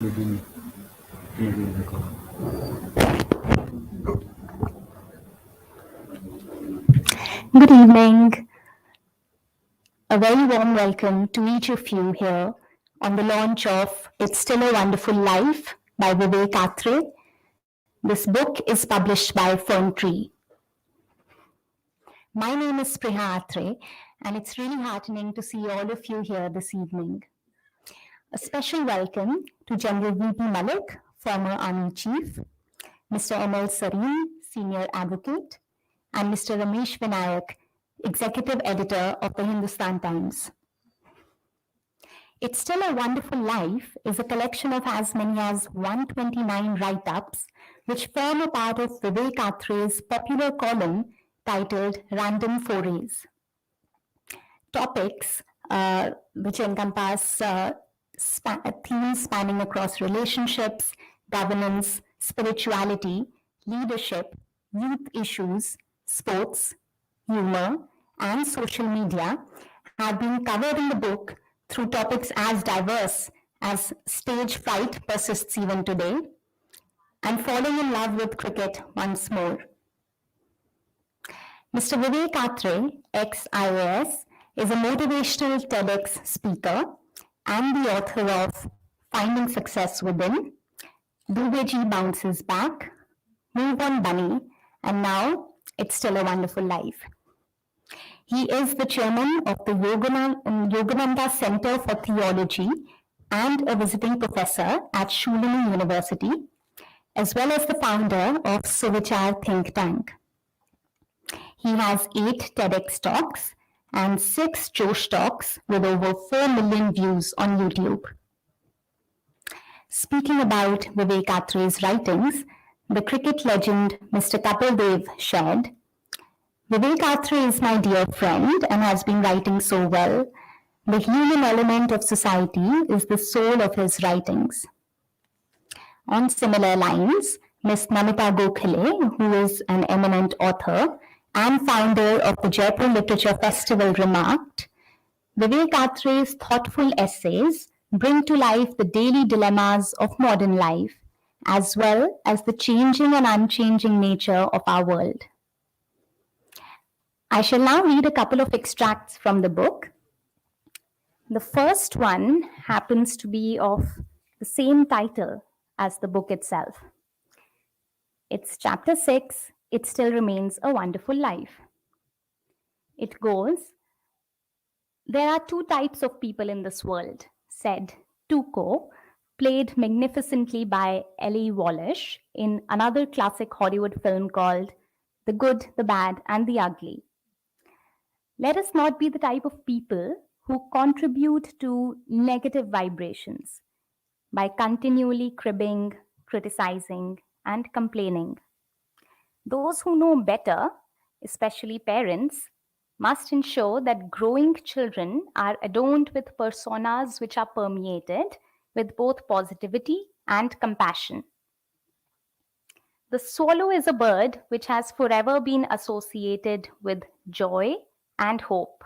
Maybe, maybe in the car. Good evening. A very warm welcome to each of you here on the launch of It's Still a Wonderful Life by Vivek Atray. This book is published by Fern Tree. My name is Priha Atray, and it's really heartening to see all of you here this evening. A special welcome to General V.P. Malik, former Army Chief, Mr. M.L. Sareen, Senior Advocate, and Mr. Ramesh Vinayak, Executive Editor of the Hindustan Times. It's Still a Wonderful Life is a collection of as many as 129 write ups, which form a part of Vivek Atray's popular column titled Random Forays. Topics which encompass themes spanning across relationships, governance, spirituality, leadership, youth issues, sports, humor, and social media have been covered in the book through topics as diverse as stage fright persists even today and falling in love with cricket once more. Mr. Vivek Atray, ex-IAS, is a motivational TEDx speaker and the author of Finding Success Within, Dubeji Bounces Back, Move On Bunny, and now It's Still a Wonderful Life. He is the chairman of the Yogananda Center for Theology and a visiting professor at Shulini University, as well as the founder of Suvichar Think Tank. He has 8 TEDx talks and 6 Josh talks with over 4 million views on YouTube. Speaking about Vivek Atray's writings, the cricket legend Mr. Kapil Dev shared, Vivek Atray is my dear friend and has been writing so well. The human element of society is the soul of his writings. On similar lines, Ms. Namita Gokhale, who is an eminent author and founder of the Jaipur Literature Festival, remarked, Vivek Atray's thoughtful essays bring to life the daily dilemmas of modern life, as well as the changing and unchanging nature of our world. I shall now read a couple of extracts from the book. The first one happens to be of the same title as the book itself. It's chapter 6, It Still Remains a Wonderful Life. It goes, there are 2 types of people in this world, said Tuco, played magnificently by Ellie Wallish in another classic Hollywood film called The Good, the Bad, and the Ugly. Let us not be the type of people who contribute to negative vibrations by continually cribbing, criticizing, and complaining. Those who know better, especially parents, must ensure that growing children are adorned with personas which are permeated with both positivity and compassion. The swallow is a bird which has forever been associated with joy and hope.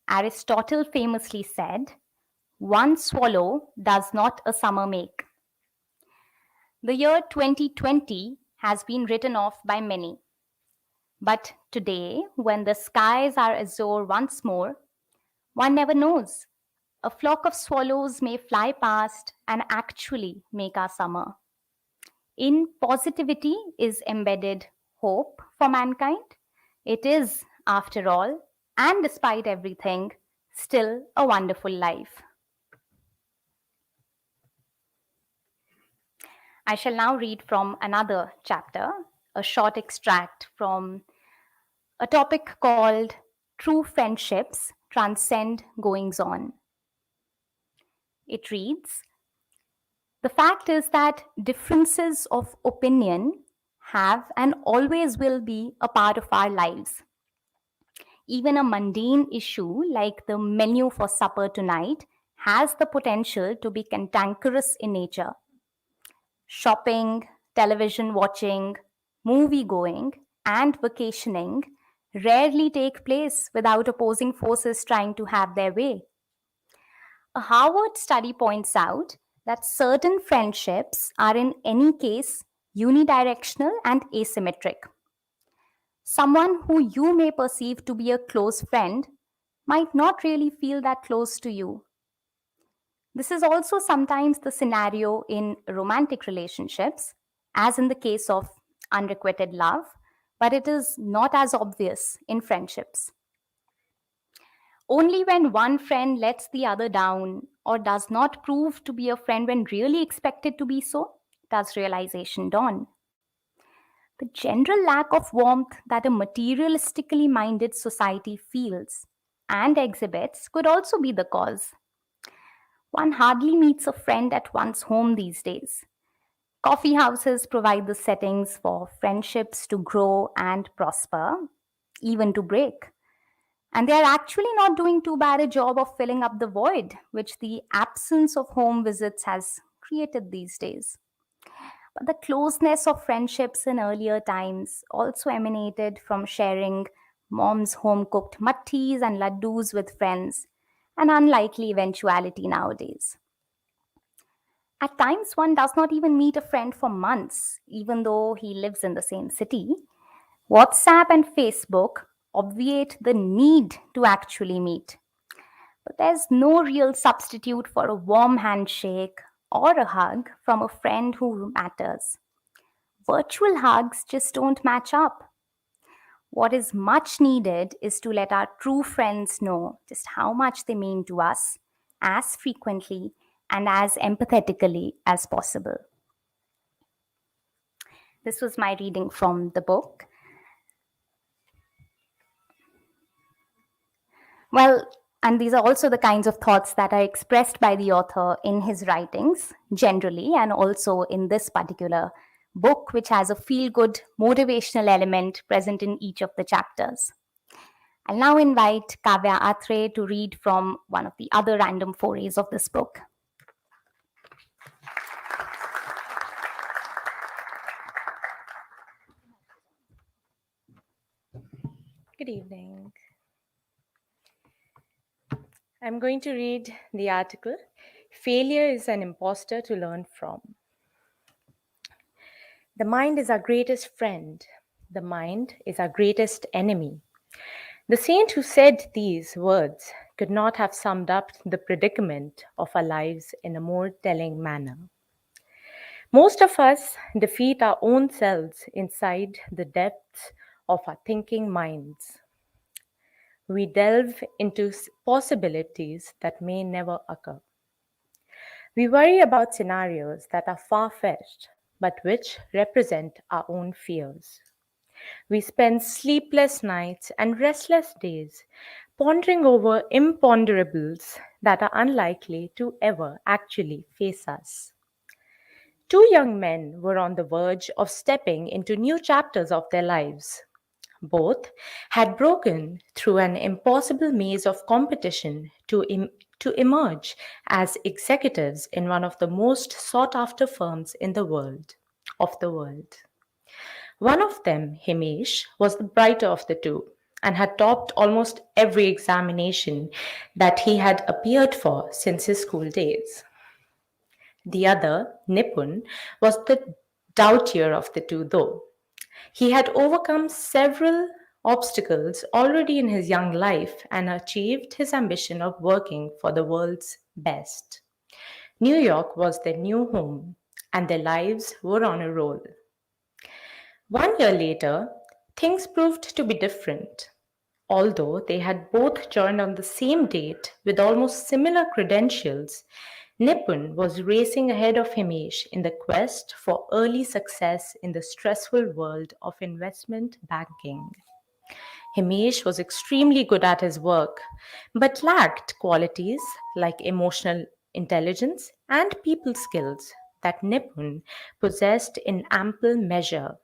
Aristotle famously said, one swallow does not a summer make. The year 2020 has been written off by many. But today, when the skies are azure once more, one never knows. A flock of swallows may fly past and actually make our summer. In positivity is embedded hope for mankind. It is, after all, and despite everything, still a wonderful life. I shall now read from another chapter, a short extract from a topic called True Friendships Transcend Goings On. It reads, the fact is that differences of opinion have and always will be a part of our lives. Even a mundane issue like the menu for supper tonight has the potential to be cantankerous in nature. Shopping, television watching, movie going, and vacationing rarely take place without opposing forces trying to have their way. A Harvard study points out that certain friendships are in any case unidirectional and asymmetric. Someone who you may perceive to be a close friend might not really feel that close to you. This is also sometimes the scenario in romantic relationships, as in the case of unrequited love, but it is not as obvious in friendships. Only when one friend lets the other down or does not prove to be a friend when really expected to be so, does realization dawn. The general lack of warmth that a materialistically minded society feels and exhibits could also be the cause. One hardly meets a friend at one's home these days. Coffee houses provide the settings for friendships to grow and prosper, even to break. And they are actually not doing too bad a job of filling up the void which the absence of home visits has created these days. But the closeness of friendships in earlier times also emanated from sharing mom's home cooked mattis and laddus with friends, an unlikely eventuality nowadays. At times, one does not even meet a friend for months, even though he lives in the same city. WhatsApp and Facebook obviate the need to actually meet. But there's no real substitute for a warm handshake or a hug from a friend who matters. Virtual hugs just don't match up. What is much needed is to let our true friends know just how much they mean to us as frequently and as empathetically as possible. This was my reading from the book. Well, and these are also the kinds of thoughts that are expressed by the author in his writings generally, and also in this particular book, which has a feel good motivational element present in each of the chapters. I'll now invite Kavya Atray to read from one of the other random forays of this book. Good evening. I'm going to read the article, Failure is an Imposter to Learn From. The mind is our greatest friend. The mind is our greatest enemy. The saint who said these words could not have summed up the predicament of our lives in a more telling manner. Most of us defeat our own selves inside the depths of our thinking minds. We delve into possibilities that may never occur. We worry about scenarios that are far-fetched, but which represent our own fears. We spend sleepless nights and restless days pondering over imponderables that are unlikely to ever actually face us. Two young men were on the verge of stepping into new chapters of their lives. Both had broken through an impossible maze of competition to emerge as executives in one of the most sought after firms in the world. Of the world. One of them, Himesh, was the brighter of the two and had topped almost every examination that he had appeared for since his school days. The other, Nipun, was the doubtier of the two, though. He had overcome several obstacles already in his young life and achieved his ambition of working for the world's best. New York was their new home, and their lives were on a roll. 1 year later, things proved to be different. Although they had both joined on the same date with almost similar credentials, Nipun was racing ahead of Himesh in the quest for early success in the stressful world of investment banking. Himesh was extremely good at his work, but lacked qualities like emotional intelligence and people skills that Nipun possessed in ample measure.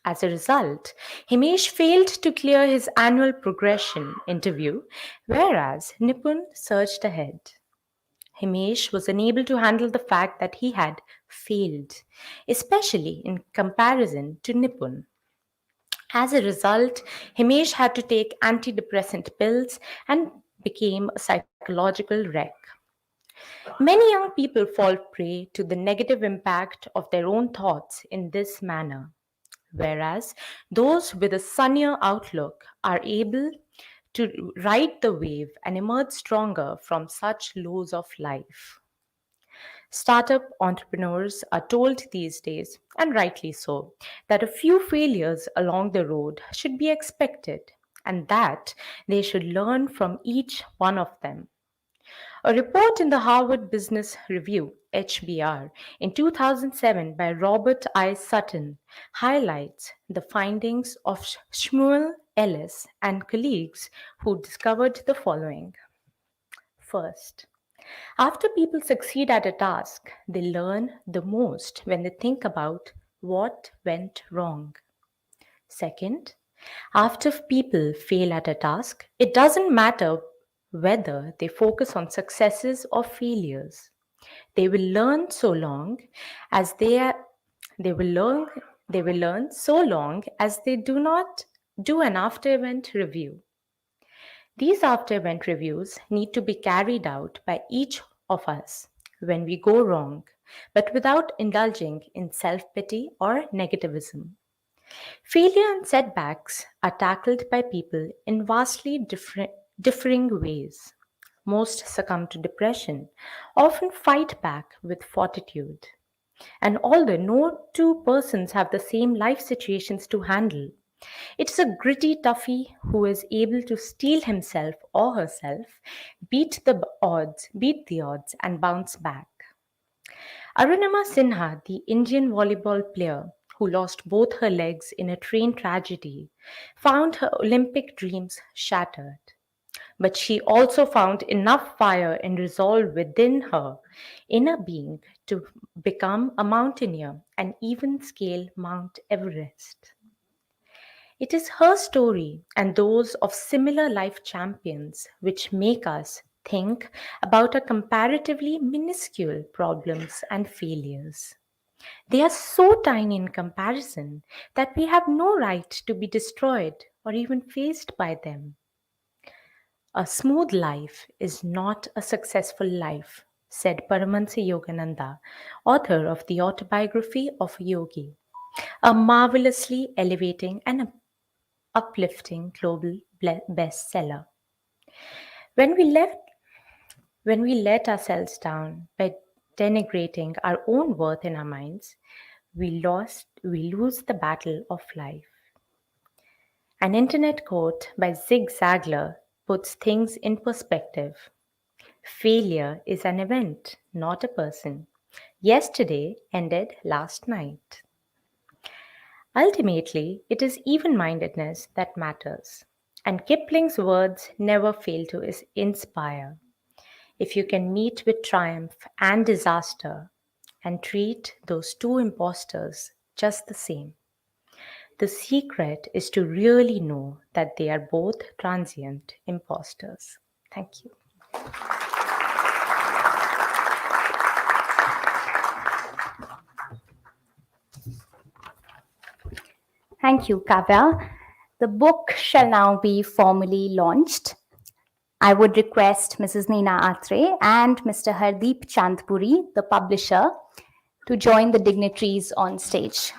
As a result, Himesh failed to clear his annual progression interview, whereas Nipun surged ahead. Himesh was unable to handle the fact that he had failed, especially in comparison to Nipun. As a result, Himesh had to take antidepressant pills and became a psychological wreck. Many young people fall prey to the negative impact of their own thoughts in this manner, whereas those with a sunnier outlook are able to ride the wave and emerge stronger from such lows of life. Startup entrepreneurs are told these days, and rightly so, that a few failures along the road should be expected and that they should learn from each one of them. A report in the Harvard Business Review, HBR, in 2007 by Robert I. Sutton highlights the findings of Shmuel Ellis and colleagues who discovered the following. First, after people succeed at a task, they learn the most when they think about what went wrong. Second, after people fail at a task, it doesn't matter whether they focus on successes or failures. They will learn so long as they will learn they will learn so long as they do not do an after event review. These after event reviews need to be carried out by each of us when we go wrong, but without indulging in self pity or negativism. Failure and setbacks are tackled by people in vastly differing ways. Most succumb to depression, often fight back with fortitude. And although no two persons have the same life situations to handle, it's a gritty toughie who is able to steel himself or herself, beat the odds, and bounce back. Arunima Sinha, the Indian volleyball player who lost both her legs in a train tragedy, found her Olympic dreams shattered. But she also found enough fire and resolve within her inner being to become a mountaineer and even scale Mount Everest. It is her story and those of similar life champions which make us think about our comparatively minuscule problems and failures. They are so tiny in comparison that we have no right to be destroyed or even faced by them. A smooth life is not a successful life, said Paramahansa Yogananda, author of the autobiography of a yogi, a marvelously elevating and uplifting global bestseller. When we left when we let ourselves down by denigrating our own worth in our minds, we lose the battle of life. An internet quote by Zig Ziglar puts things in perspective. Failure is an event, not a person. Yesterday ended last night. Ultimately, it is even mindedness that matters. And Kipling's words never fail to inspire. If you can meet with triumph and disaster and treat those two impostors just the same, the secret is to really know that they are both transient impostors. Thank you. Thank you, Kavya. The book shall now be formally launched. I would request Mrs. Neena Atray and Mr. Hardeep Chandpuri, the publisher, to join the dignitaries on stage.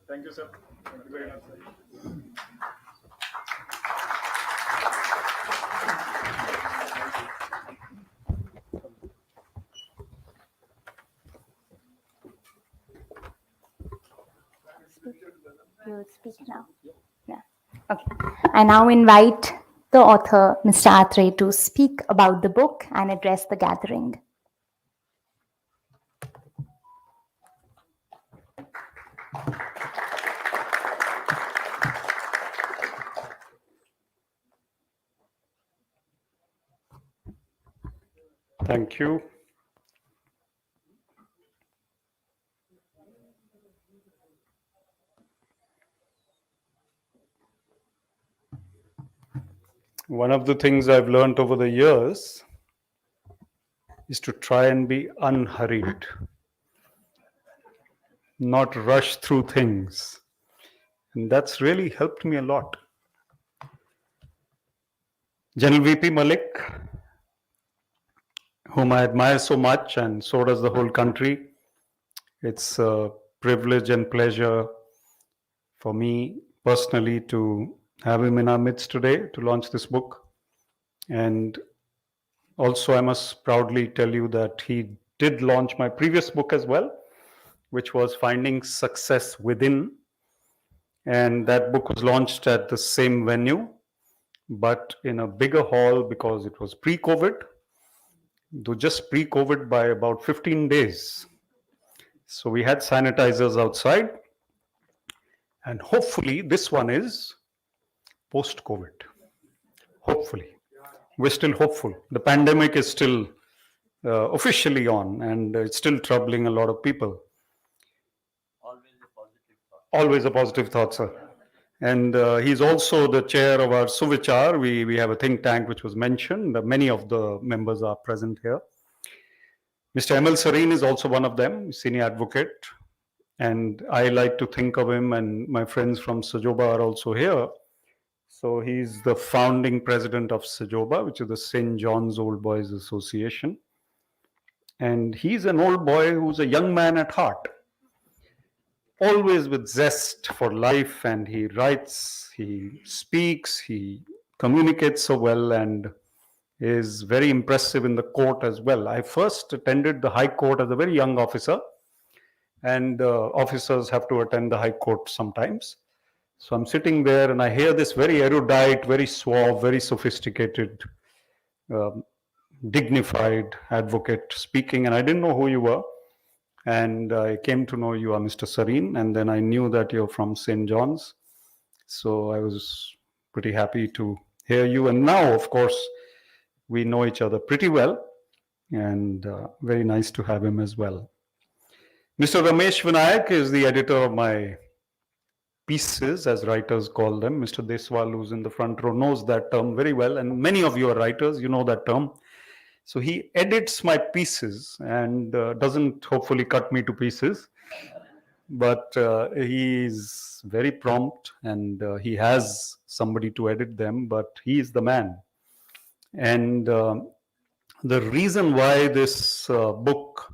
Thank you, sir. Thank you very much, sir. You will speak now. Yeah. Okay. I now invite the author, Mr. Atray, to speak about the book and address the gathering. Thank you. One of the things I've learned over the years is to try and be unhurried, not rush through things. And that's really helped me a lot. General VP Malik, whom I admire so much, and so does the whole country, it's a privilege and pleasure for me personally to have him in our midst today to launch this book. And also, I must proudly tell you that he did launch my previous book as well, which was Finding Success Within. And that book was launched at the same venue, but in a bigger hall because it was pre-COVID, though just pre-COVID by about 15 days. So we had sanitizers outside, and hopefully this one is post-COVID. Hopefully. We're still hopeful. The pandemic is still officially on, and it's still troubling a lot of people. Always a positive thought, sir. And he's also the chair of our Suvichar. We have a think tank which was mentioned. Many of the members are present here. Mr. Emil Sareen is also one of them, senior advocate. And I like to think of him, and my friends from Sajoba are also here. So he's the founding president of Sajoba, which is the St. John's Old Boys Association. And he's an old boy who's a young man at heart, always with zest for life, and he writes, he speaks, he communicates so well, and is very impressive in the court as well. I first attended the High Court as a very young officer, and officers have to attend the High Court sometimes. So I'm sitting there and I hear this very erudite, very suave, very sophisticated, dignified advocate speaking, and I didn't know who you were. And I came to know you are Mr. Sareen, and then I knew that you're from St. John's. So I was pretty happy to hear you. And now, of course, we know each other pretty well, and very nice to have him as well. Mr. Ramesh Vinayak is the editor of my pieces, as writers call them. Mr. Deswal, who's in the front row, knows that term very well, and many of you are writers, you know that term. So he edits my pieces and doesn't hopefully cut me to pieces, but he's very prompt, and he has somebody to edit them, but he is the man. And the reason why this book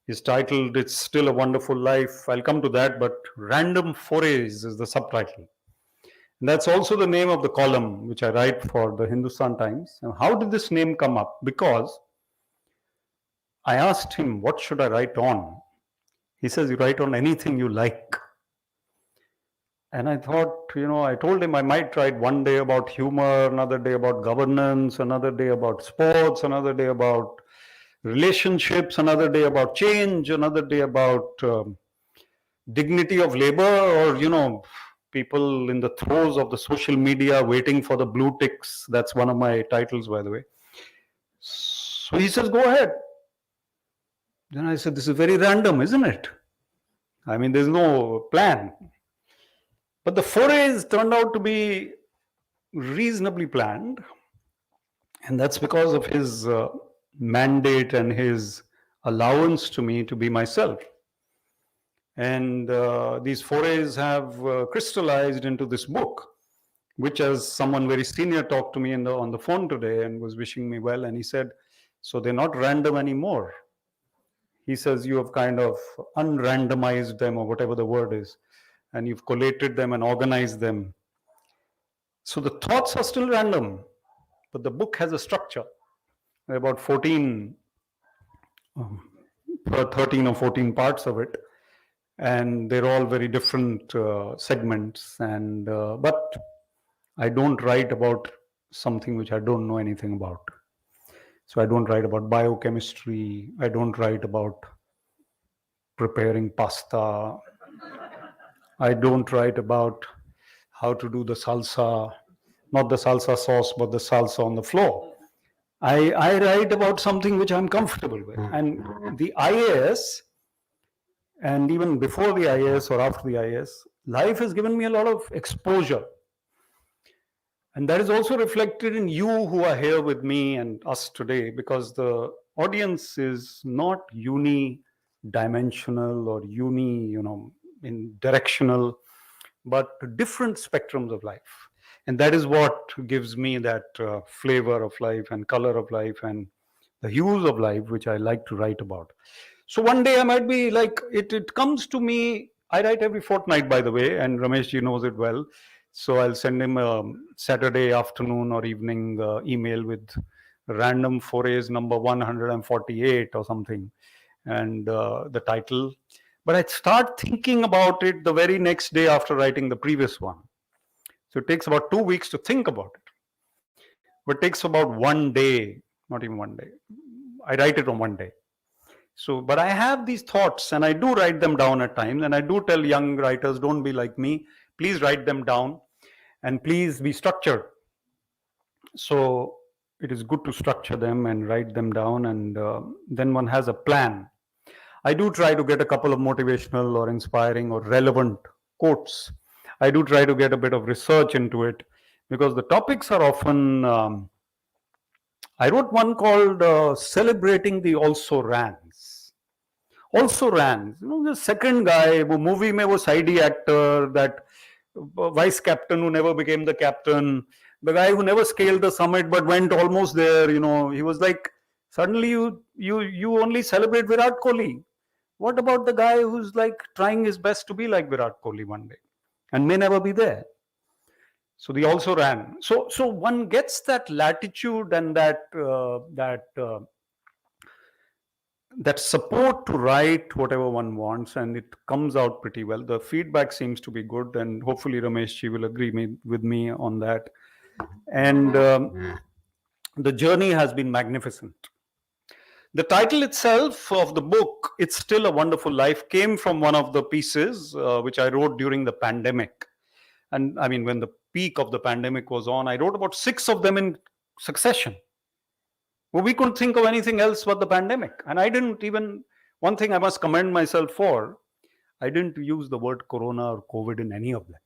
is titled It's Still a Wonderful Life, I'll come to that, but Random Forays is the subtitle. And that's also the name of the column which I write for the Hindustan Times. And how did this name come up? Because I asked him, what should I write on? He says, you write on anything you like. And I thought, I told him I might write one day about humor, another day about governance, another day about sports, another day about relationships, another day about change, another day about dignity of labor, or, people in the throes of the social media waiting for the blue ticks. That's one of my titles, by the way. So he says, go ahead. Then I said, this is very random, isn't it? I mean, there's no plan. But the forays turned out to be reasonably planned. And that's because of his mandate and his allowance to me to be myself. And these forays have crystallized into this book, which, as someone very senior talked to me on the phone today and was wishing me well, and he said, so they're not random anymore. he says you have kind of unrandomized them, or whatever the word is, and you've collated them and organized them. So the thoughts are still random, but the book has a structure. There are about 13 or 14 parts of it, and they're all very different segments. And but I don't write about something which I don't know anything about. So I don't write about biochemistry. I don't write about preparing pasta. I don't write about how to do the salsa, not the salsa sauce, but the salsa on the floor. I write about something which I'm comfortable with. And the IAS, and even before the IAS or after the IAS, life has given me a lot of exposure. And that is also reflected in you who are here with me and us today, because the audience is not uni-dimensional or in directional, but different spectrums of life. And that is what gives me that flavor of life and color of life and the hues of life, which I like to write about. So one day I might be like, it comes to me, I write every fortnight, by the way, and Rameshji knows it well. So I'll send him a Saturday afternoon or evening email with random forays number 148 or something, and the title. But I start thinking about it the very next day after writing the previous one. So it takes about 2 weeks to think about it. But it takes about 1 day, not even 1 day. I write it on 1 day. So, but I have these thoughts and I do write them down at times. And I do tell young writers, don't be like me. Please write them down and please be structured. So it is good to structure them and write them down, and then one has a plan. I do try to get a couple of motivational or inspiring or relevant quotes. I do try to get a bit of research into it, because the topics are often, I wrote one called Celebrating the Also Rans. Also Rans, the second guy, wo movie mein wo sidey actor, that vice captain who never became the captain, the guy who never scaled the summit but went almost there, he was like, suddenly you only celebrate Virat Kohli. What about the guy who's like trying his best to be like Virat Kohli one day and may never be there? So the also ran. So one gets that latitude and that support to write whatever one wants, and it comes out pretty well. The feedback seems to be good, and hopefully Rameshji will agree with me on that. And the journey has been magnificent. The title itself of the book, It's Still a Wonderful Life, came from one of the pieces which I wrote during the pandemic. And I mean, when the peak of the pandemic was on, I wrote about 6 of them in succession. Well, we couldn't think of anything else but the pandemic. And I didn't even, one thing I must commend myself for, I didn't use the word corona or COVID in any of them.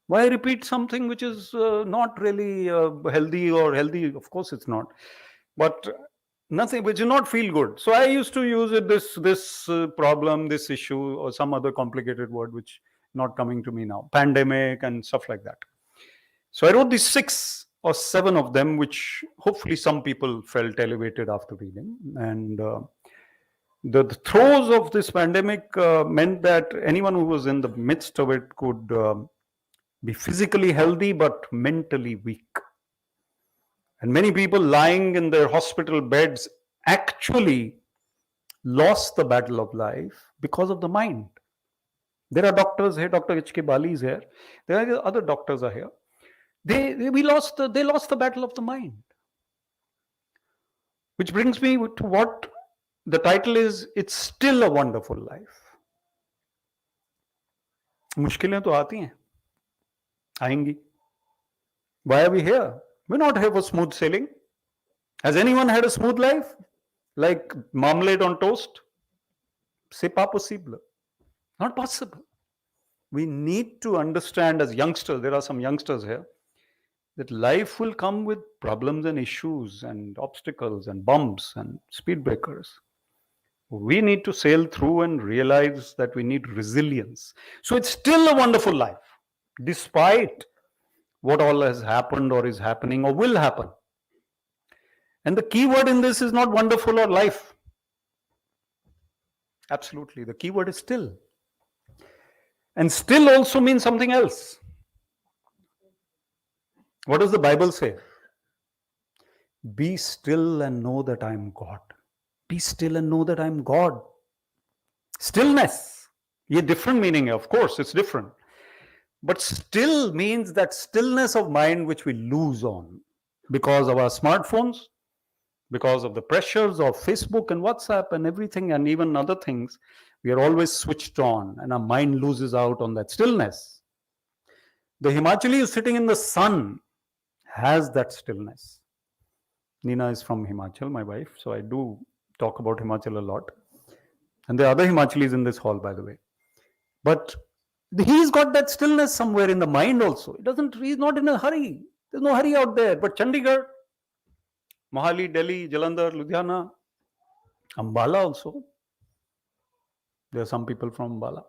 Why repeat something which is not really healthy or healthy? Of course it's not. But nothing which does not feel good. So I used to use it, this problem, this issue, or some other complicated word which not coming to me now. Pandemic and stuff like that. So I wrote these 6 or 7 of them, which hopefully some people felt elevated after reading. And the throes of this pandemic meant that anyone who was in the midst of it could be physically healthy but mentally weak. And many people lying in their hospital beds actually lost the battle of life because of the mind. There are doctors here, Dr. H.K. Bali is here. There are other doctors are here. They lost the battle of the mind. Which brings me to what the title is, It's Still a Wonderful Life. मुश्किलें तो आती हैं, आएंगी. Why are we here? We're not here for smooth sailing. Has anyone had a smooth life? Like marmalade on toast? C'est pas possible. Not possible. We need to understand as youngsters, there are some youngsters here, that life will come with problems and issues and obstacles and bumps and speed breakers. We need to sail through and realize that we need resilience. So it's still a wonderful life, despite what all has happened or is happening or will happen. And the key word in this is not wonderful or life. Absolutely. The key word is still. And still also means something else. What does the Bible say? Be still and know that I am God. Be still and know that I am God. Stillness. A different meaning, of course, it's different. But still means that stillness of mind which we lose on because of our smartphones, because of the pressures of Facebook and WhatsApp and everything, and even other things. We are always switched on, and our mind loses out on that stillness. The Himachali who's sitting in the sun has that stillness. Nina is from Himachal, my wife, so I do talk about Himachal a lot. And there are other Himachalis in this hall, by the way. But he's got that stillness somewhere in the mind also. He's not in a hurry. There's no hurry out there. But Chandigarh, Mohali, Delhi, Jalandhar, Ludhiana, Ambala also. There are some people from Ambala.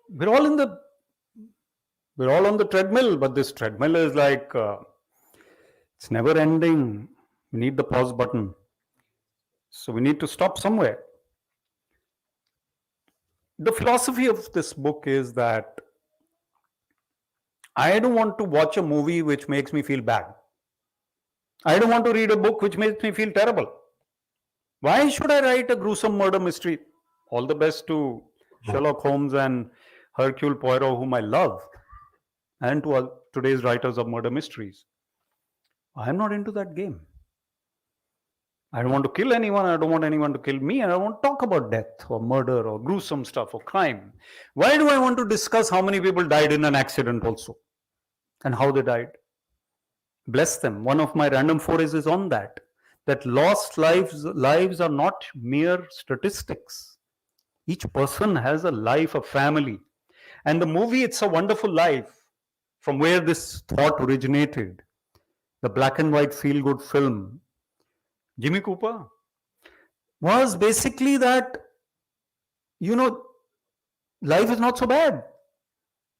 We're all on the treadmill, but this treadmill is like, it's never ending. We need the pause button. So we need to stop somewhere. The philosophy of this book is that I don't want to watch a movie which makes me feel bad. I don't want to read a book which makes me feel terrible. Why should I write a gruesome murder mystery? All the best to Sherlock Holmes and Hercule Poirot, whom I love, and to today's writers of murder mysteries. I'm not into that game. I don't want to kill anyone. I don't want anyone to kill me. And I don't want to talk about death or murder or gruesome stuff or crime. Why do I want to discuss how many people died in an accident also and how they died? Bless them. One of my random forays is on that. That lost lives are not mere statistics. Each person has a life, a family. And the movie, It's a Wonderful Life, from where this thought originated, the black and white feel-good film, Jimmy Cooper, was basically that, life is not so bad.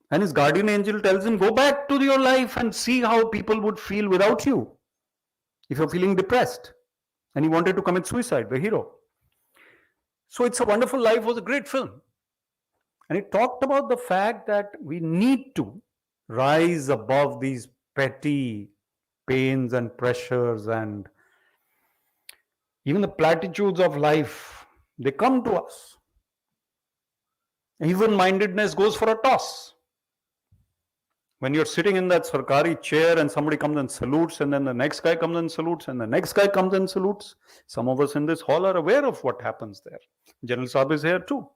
And his guardian angel tells him, go back to your life and see how people would feel without you if you're feeling depressed. And he wanted to commit suicide, the hero. So It's a Wonderful Life was a great film. And it talked about the fact that we need to rise above these petty pains and pressures and even the platitudes of life. They come to us. Even-mindedness goes for a toss. When you're sitting in that Sarkari chair and somebody comes and salutes, and then the next guy comes and salutes, and the next guy comes and salutes, some of us in this hall are aware of what happens there. General Saab is here too.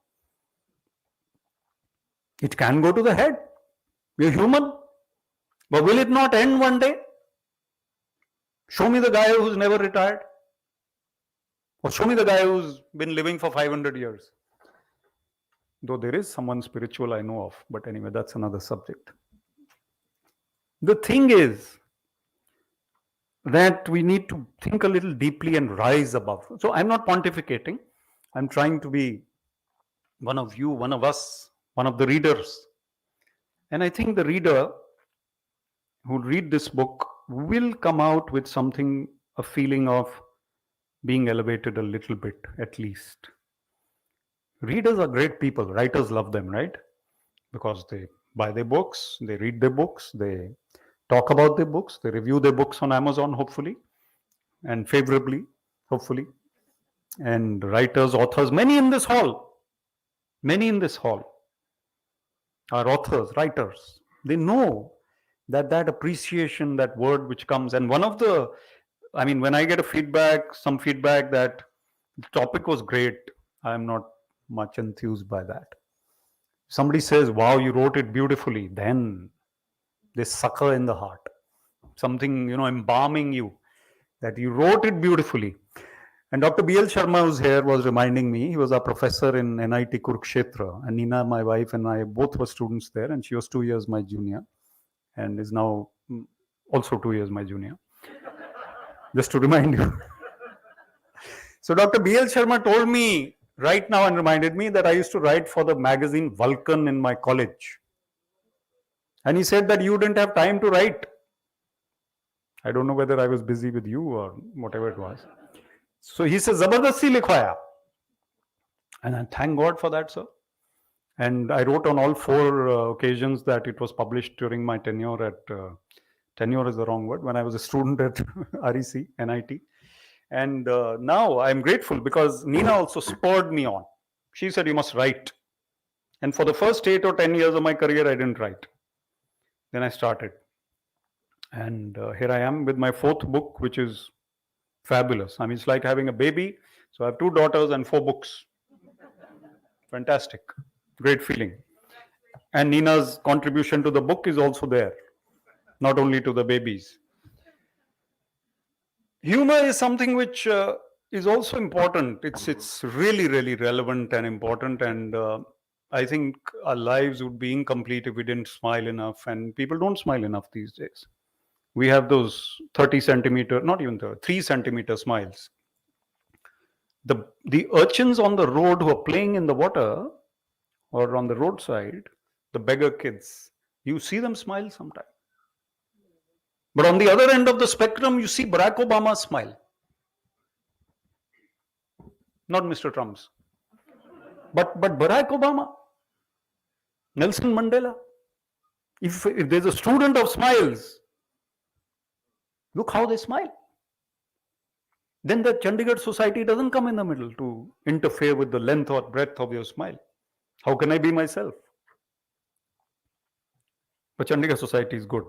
It can go to the head. We're human. But will it not end one day? Show me the guy who's never retired. Or show me the guy who's been living for 500 years. Though there is someone spiritual I know of. But anyway, that's another subject. The thing is that we need to think a little deeply and rise above. So I'm not pontificating. I'm trying to be one of you, one of us, one of the readers. And I think the reader who read this book will come out with something, a feeling of being elevated a little bit, at least. Readers are great people. Writers love them, right? Because they buy their books, they read their books, they talk about their books, they review their books on Amazon, hopefully, and favorably, hopefully. And writers, authors, many in this hall are authors, writers. They know that appreciation, that word which comes. And when I get some feedback that the topic was great, I'm not much enthused by that. Somebody says, wow, you wrote it beautifully, then they sucker in the heart. Something, embalming you, that you wrote it beautifully. And Dr. B.L. Sharma, who's here, was reminding me, he was a professor in NIT Kurukshetra. And Nina, my wife, and I both were students there. And she was 2 years my junior and is now also 2 years my junior. Just to remind you. So Dr. B.L. Sharma told me right now and reminded me that I used to write for the magazine Vulcan in my college. And he said that you didn't have time to write. I don't know whether I was busy with you or whatever it was. So he says, Zabardasti likhwaya. And I thank God for that, sir. And I wrote on all 4 occasions that it was published during my tenure at, tenure is the wrong word, when I was a student at REC, NIT. And now I'm grateful because Nina also spurred me on. She said, you must write. And for the first 8 or 10 years of my career, I didn't write. Then I started. And here I am with my 4th book, which is fabulous. I mean, it's like having a baby. So I have 2 daughters and 4 books. Fantastic. Great feeling. And Nina's contribution to the book is also there, not only to the babies. Humor is something which is also important. It's really, really relevant and important. And I think our lives would be incomplete if we didn't smile enough. And people don't smile enough these days. We have those 30 centimeter, not even 3 centimeter smiles. The urchins on the road who are playing in the water or on the roadside, the beggar kids, you see them smile sometime. But on the other end of the spectrum, you see Barack Obama's smile. Not Mr. Trump's. But Barack Obama, Nelson Mandela. If there's a student of smiles, look how they smile. Then the Chandigarh society doesn't come in the middle to interfere with the length or breadth of your smile. How can I be myself? But Chandigarh society is good.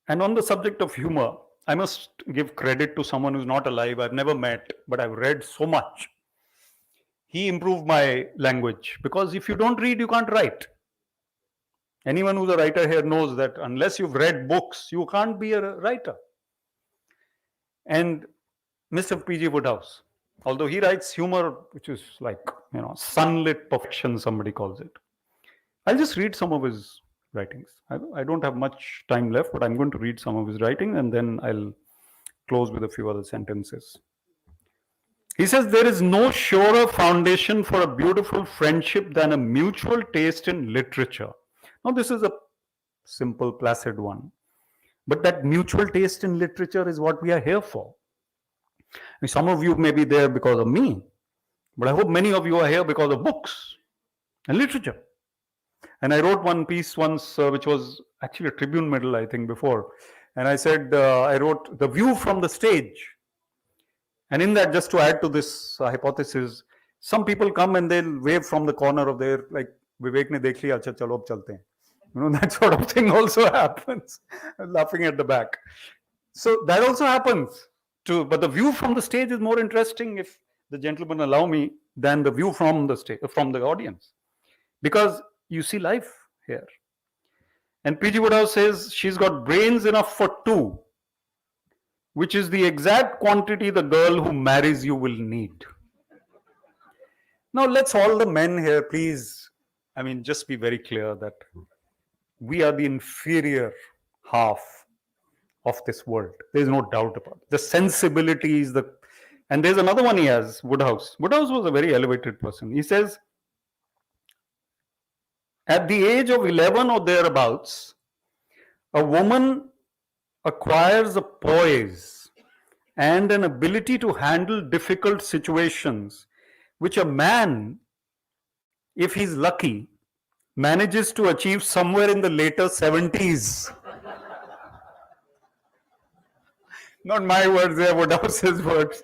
And on the subject of humor, I must give credit to someone who's not alive, I've never met, but I've read so much. He improved my language, because if you don't read, you can't write. Anyone who's a writer here knows that unless you've read books, you can't be a writer. And Mr. P.G. Woodhouse, although he writes humor, which is like, sunlit perfection, somebody calls it. I'll just read some of his writings. I don't have much time left, but I'm going to read some of his writing and then I'll close with a few other sentences. He says, there is no surer foundation for a beautiful friendship than a mutual taste in literature. Now, this is a simple, placid one. But that mutual taste in literature is what we are here for. And some of you may be there because of me, but I hope many of you are here because of books and literature. And I wrote one piece once, which was actually a Tribune medal, I think, before. And I said, I wrote The View from the Stage. And in that, just to add to this hypothesis, some people come and they'll wave from the corner of their, like, Vivek ne dekh liya, acha chalo ab chalte hain. That sort of thing also happens, laughing at the back. So that also happens too. But the view from the stage is more interesting, if the gentlemen allow me, than the view from the stage, from the audience. Because you see life here. And P.G. Woodhouse says she's got brains enough for 2, which is the exact quantity the girl who marries you will need. Now, let's all the men here, please, just be very clear that we are the inferior half of this world. There's no doubt about it. The sensibilities, and there's another one he has, Woodhouse. Woodhouse was a very elevated person. He says, at the age of 11 or thereabouts, a woman acquires a poise and an ability to handle difficult situations, which a man, if he's lucky, manages to achieve somewhere in the later 70s. Not my words, they are Woodhouse's words.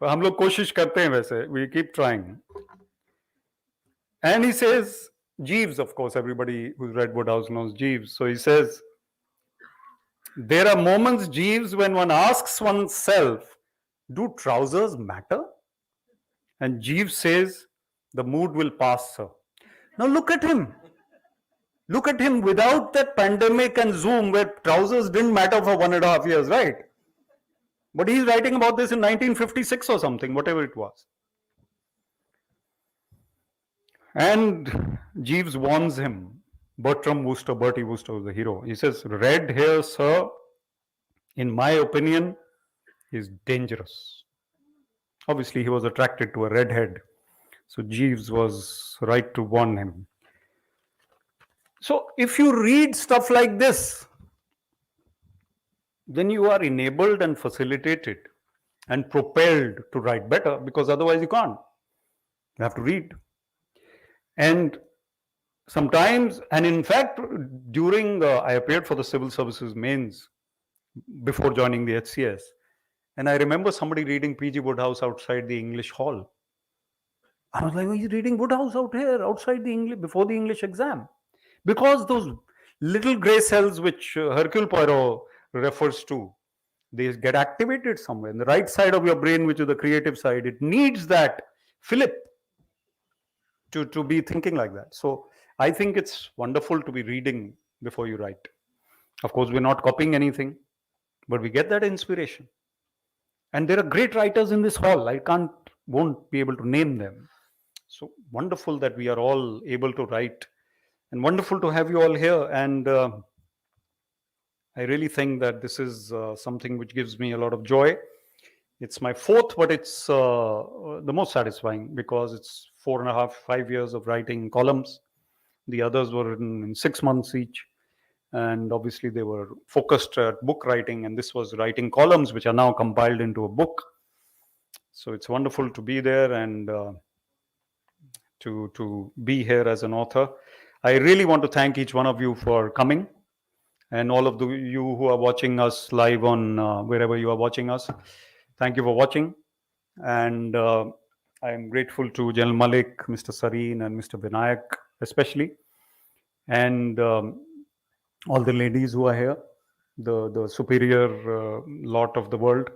हम लोग कोशिश करते हैं वैसे. We keep trying. And he says, Jeeves, of course, everybody who's read Woodhouse knows Jeeves. So he says, there are moments, Jeeves, when one asks oneself, do trousers matter? And Jeeves says, the mood will pass, sir. Now look at him. Look at him without that pandemic and Zoom, where trousers didn't matter for 1.5 years, right? But he's writing about this in 1956 or something, whatever it was. And Jeeves warns him. Bertie Wooster was the hero. He says, red hair, sir, in my opinion, is dangerous. Obviously, he was attracted to a redhead. So Jeeves was right to warn him. So if you read stuff like this, then you are enabled and facilitated. and propelled to write better, because otherwise you can't. You have to read. And sometimes, and in fact, during I appeared for the civil services mains before joining the HCS, and I remember somebody reading P.G. Woodhouse outside the English hall. I was like, oh, he's reading Woodhouse out here, outside the English, before the English exam. Because those little gray cells which Hercule Poirot refers to, they get activated somewhere. In the right side of your brain, which is the creative side, it needs that fillip to be thinking like that. So I think it's wonderful to be reading before you write. Of course, we're not copying anything, but we get that inspiration. And there are great writers in this hall. I won't be able to name them. So wonderful that we are all able to write, and wonderful to have you all here. And I really think that this is something which gives me a lot of joy. It's my fourth, but it's the most satisfying, because it's 4.5, 5 years of writing columns. The others were written in 6 months each. And obviously they were focused at book writing, and this was writing columns which are now compiled into a book. So it's wonderful to be there and to be here as an author. I really want to thank each one of you for coming, and all of you who are watching us live on wherever you are watching us. Thank you for watching. And I am grateful to General Malik, Mr. Sareen, and Mr. Vinayak especially, and all the ladies who are here, the superior lot of the world,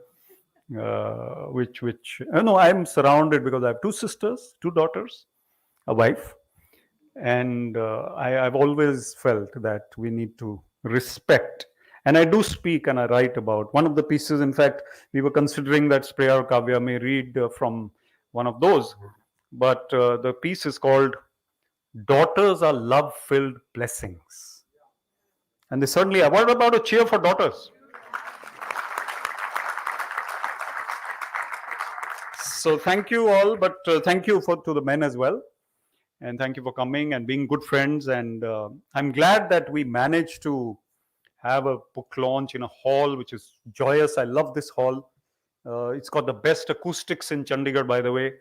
which no, I'm surrounded because I have 2 sisters, 2 daughters, a wife, and I've always felt that we need to respect. And I do speak and I write about one of the pieces. In fact, we were considering that Spreya or Kavya may read from one of those, but the piece is called "Daughters Are Love-Filled Blessings," and they certainly are. What about a cheer for daughters? So thank you all, but thank you to the men as well. And thank you for coming and being good friends. And I'm glad that we managed to have a book launch in a hall which is joyous. I love this hall. It's got the best acoustics in Chandigarh, by the way.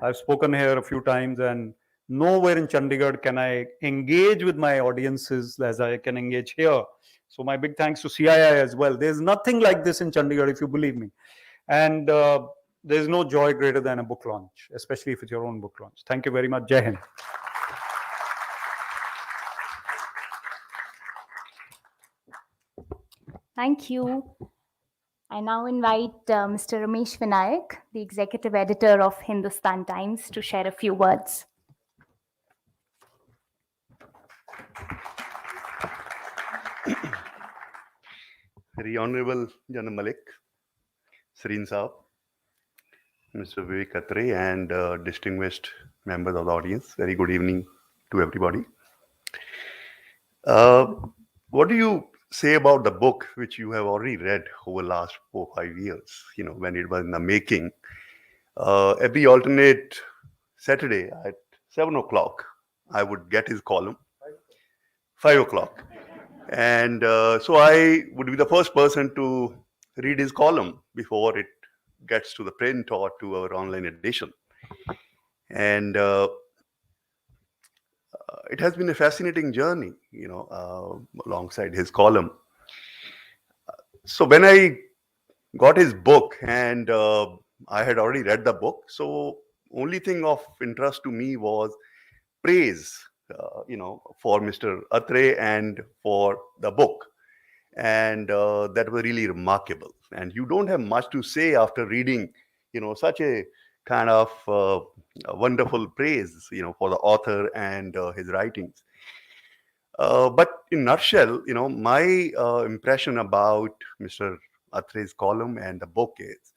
I've spoken here a few times, and nowhere in Chandigarh can I engage with my audiences as I can engage here. So my big thanks to CII as well. There's nothing like this in Chandigarh, if you believe me. And there's no joy greater than a book launch, especially if it's your own book launch. Thank you very much. Jai Hind. Thank you. I now invite Mr. Ramesh Vinayak, the executive editor of Hindustan Times, to share a few words. Very Honorable General Malik, Sareen Saab, Mr. Vivek Atray, and distinguished members of the audience. Very good evening to everybody. What do you say about the book which you have already read over the last 4 or 5 years, when it was in the making? Every alternate Saturday at 7 o'clock, I would get his column, 5 o'clock. And so I would be the first person to read his column before it gets to the print or to our online edition. And it has been a fascinating journey, alongside his column. So when I got his book, and I had already read the book, so only thing of interest to me was praise, for Mr. Atray and for the book. And that was really remarkable. And you don't have much to say after reading, such a kind of wonderful praise, for the author and his writings. But in nutshell, my impression about Mr. Atray's column and the book is,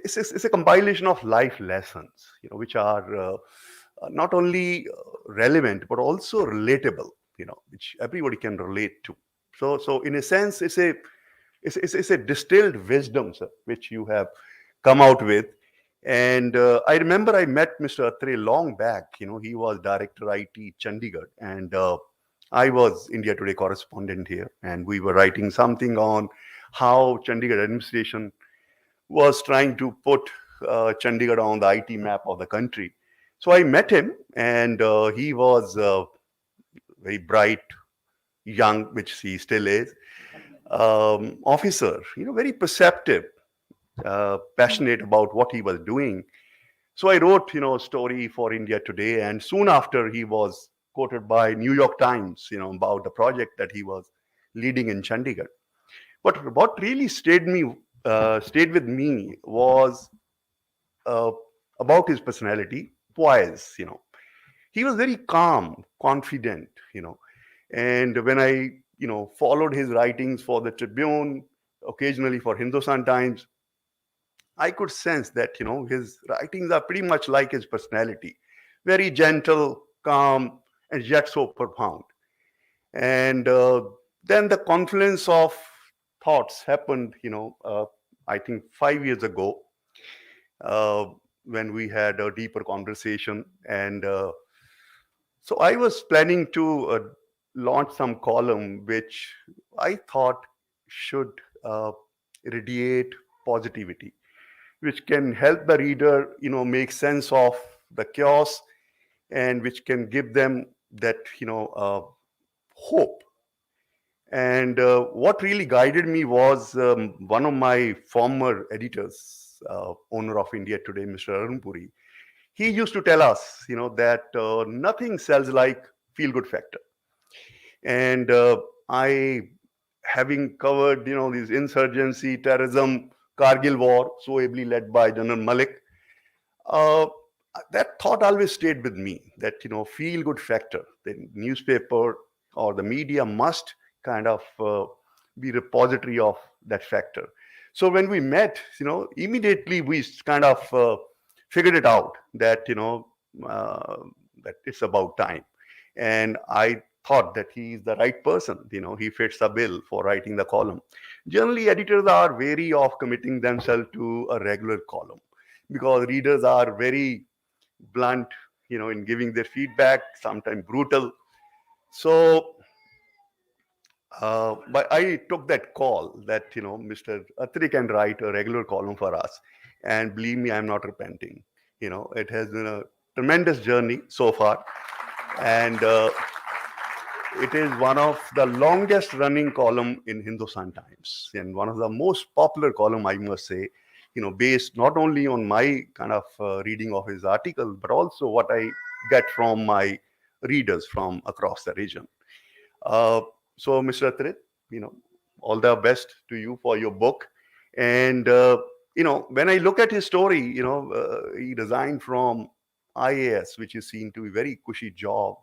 it's a compilation of life lessons, which are not only relevant but also relatable, which everybody can relate to. So in a sense, it's a distilled wisdom, sir, which you have come out with. And I remember I met Mr. Atray long back. He was Director IT Chandigarh, and I was India Today correspondent here, and we were writing something on how Chandigarh administration was trying to put Chandigarh on the IT map of the country. So I met him, and he was very bright, young, which he still is, officer, very perceptive, passionate about what he was doing. So I wrote, a story for India Today, and soon after he was quoted by New York Times, about the project that he was leading in Chandigarh. But what really stayed with me was uh, about his personality, poise. He was very calm, confident. And when I, followed his writings for the Tribune, occasionally for Hindustan Times, I could sense that, his writings are pretty much like his personality, very gentle, calm, and yet so profound. And then the confluence of thoughts happened, I think 5 years ago, uh, when we had a deeper conversation. And so I was planning to launch some column which I thought should radiate positivity, which can help the reader, make sense of the chaos, and which can give them that, hope. And what really guided me was one of my former editors, owner of India Today, Mr. Arun Puri. He used to tell us, that nothing sells like feel good factor. And I, having covered, these insurgency, terrorism, Kargil war, so ably led by General Malik, uh, that thought always stayed with me, that, feel good factor, the newspaper or the media must kind of be repository of that factor. So when we met, immediately we kind of figured it out that, uh, that it's about time. And I thought that he is the right person. He fits the bill for writing the column. Generally, editors are wary of committing themselves to a regular column because readers are very blunt, in giving their feedback, sometimes brutal. So, but I took that call that, Mr. Atray can write a regular column for us. And believe me, I'm not repenting. It has been a tremendous journey so far. And it is one of the longest running column in Hindustan Times, and one of the most popular column, I must say, based not only on my kind of reading of his article, but also what I get from my readers from across the region. Uh, so, Mr. Atrit, all the best to you for your book. And, when I look at his story, he resigned from IAS, which is seen to be a very cushy job.